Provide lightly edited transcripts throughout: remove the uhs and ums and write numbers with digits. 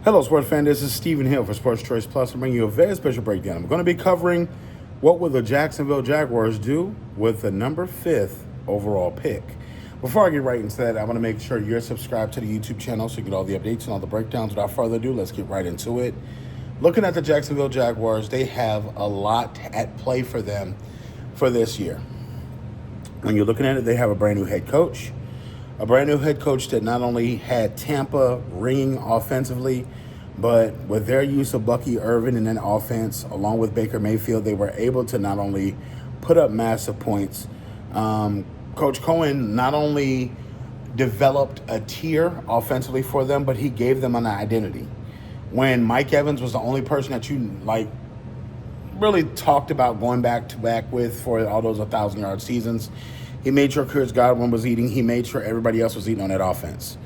Hello, sports fan. This is Stephen Hill for Sports Choice Plus. I'm bringing you a very special breakdown. I'm going to be covering what will the Jacksonville Jaguars do with the number 5th overall pick. Before I get right into that, I want to make sure you're subscribed to the YouTube channel so you get all the updates and all the breakdowns. Without further ado, let's get right into it. Looking at the Jacksonville Jaguars, they have a lot at play for them for this year. When you're looking at it, they have a brand new head coach. A brand new head coach that not only had Tampa ringing offensively, but with their use of Bucky Irvin in that offense, along with Baker Mayfield, they were able to not only put up massive points. Coach Cohen not only developed a tier offensively for them, but he gave them an identity. When Mike Evans was the only person that you really talked about going back to back with for all those 1,000-yard seasons, he made sure Chris Godwin was eating. He made sure everybody else was eating on that offense.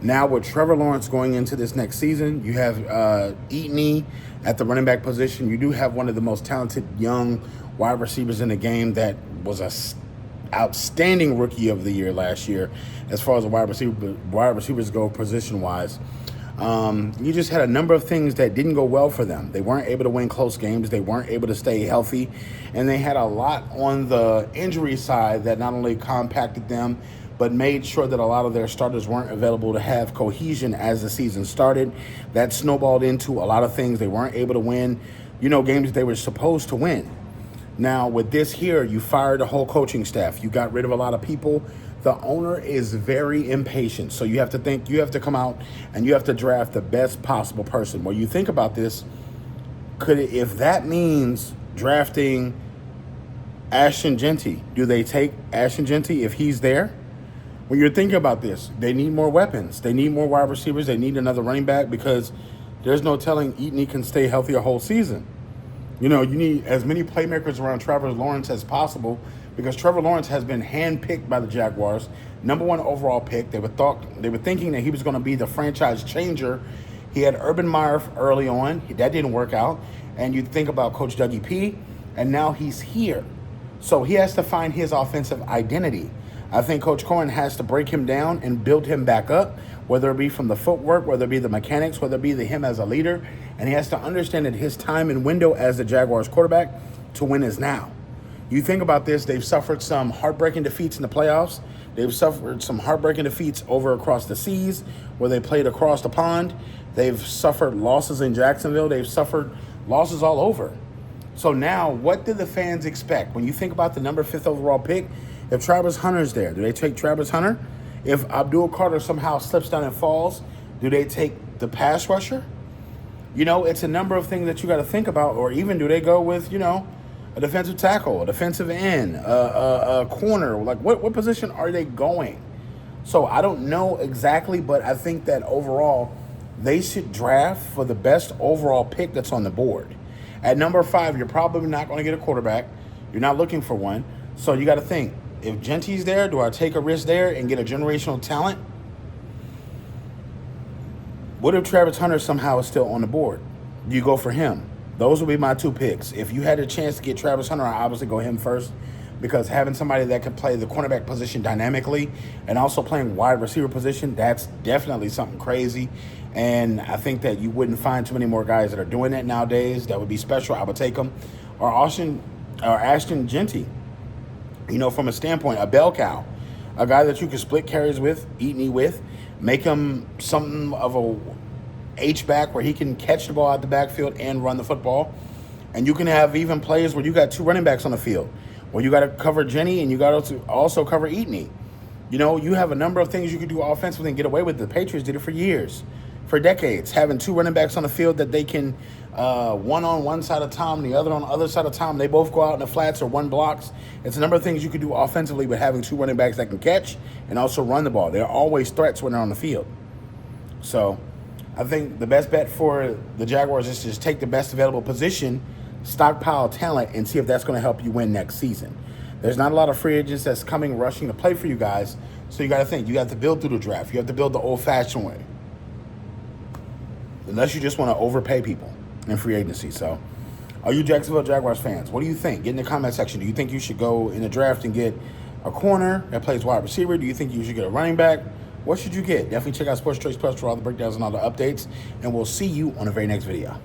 Now with Trevor Lawrence going into this next season, you have Eaton at the running back position. You do have one of the most talented young wide receivers in the game that was a outstanding rookie of the year last year as far as the wide receivers go position-wise. You just had a number of things that didn't go well for them. They weren't able to win close games. They weren't able to stay healthy. And they had a lot on the injury side that not only compacted them, but made sure that a lot of their starters weren't available to have cohesion as the season started. That snowballed into a lot of things. They weren't able to win, games that they were supposed to win. Now, with this here, you fired the whole coaching staff. You got rid of a lot of people. The owner is very impatient. So you have to come out and you have to draft the best possible person. When you think about this, if that means drafting Ashton Genty, do they take Ashton Genty if he's there? When you're thinking about this, they need more weapons. They need more wide receivers. They need another running back because there's no telling Eaton can stay healthy a whole season. You need as many playmakers around Trevor Lawrence as possible because Trevor Lawrence has been handpicked by the Jaguars, number 1 overall pick. They were thinking that he was going to be the franchise changer. He had Urban Meyer early on. That didn't work out. And you think about Coach Dougie P, and now he's here. So he has to find his offensive identity. I think Coach Cohen has to break him down and build him back up, whether it be from the footwork, whether it be the mechanics, whether it be him as a leader. And he has to understand that his time and window as the Jaguars quarterback to win is now. You think about this, they've suffered some heartbreaking defeats in the playoffs. They've suffered some heartbreaking defeats over across the seas where they played across the pond. They've suffered losses in Jacksonville. They've suffered losses all over. So now, what do the fans expect? When you think about the number 5th overall pick, if Travis Hunter's there, do they take Travis Hunter? If Abdul Carter somehow slips down and falls, do they take the pass rusher? It's a number of things that you got to think about. Or even do they go with, a defensive tackle, a defensive end, a corner? What position are they going? So I don't know exactly, but I think that overall they should draft for the best overall pick that's on the board. At number 5, you're probably not going to get a quarterback. You're not looking for one. So you got to think, if Genty's there, do I take a risk there and get a generational talent? What if Travis Hunter somehow is still on the board? Do you go for him? Those would be my 2 picks. If you had a chance to get Travis Hunter, I obviously go him first because having somebody that could play the cornerback position dynamically and also playing wide receiver position, that's definitely something crazy. And I think that you wouldn't find too many more guys that are doing that nowadays. That would be special. I would take them. Or Ashton Genty. From a standpoint, a bell cow, a guy that you can split carries with, Eaton with, make him something of a H-back where he can catch the ball out the backfield and run the football. And you can have even plays where you got 2 running backs on the field, where you got to cover Jenny and you got to also cover Eaton. You have a number of things you can do offensively and get away with. The Patriots did it for years, for decades, having 2 running backs on the field that they can one on one side of Tom, the other on the other side of Tom. They both go out in the flats or one blocks. It's a number of things you can do offensively with having 2 running backs that can catch and also run the ball. They're always threats when they're on the field. So I think the best bet for the Jaguars is to just take the best available position, stockpile talent, and see if that's going to help you win next season. There's not a lot of free agents that's coming rushing to play for you guys, so you got to think. You have to build through the draft. You have to build the old-fashioned way, unless you just want to overpay people in free agency. So are you Jacksonville Jaguars fans? What do you think? Get in the comment section. Do you think you should go in the draft and get a corner that plays wide receiver? Do you think you should get a running back? What should you get? Definitely check out Sports Choice Plus for all the breakdowns and all the updates. And we'll see you on the very next video.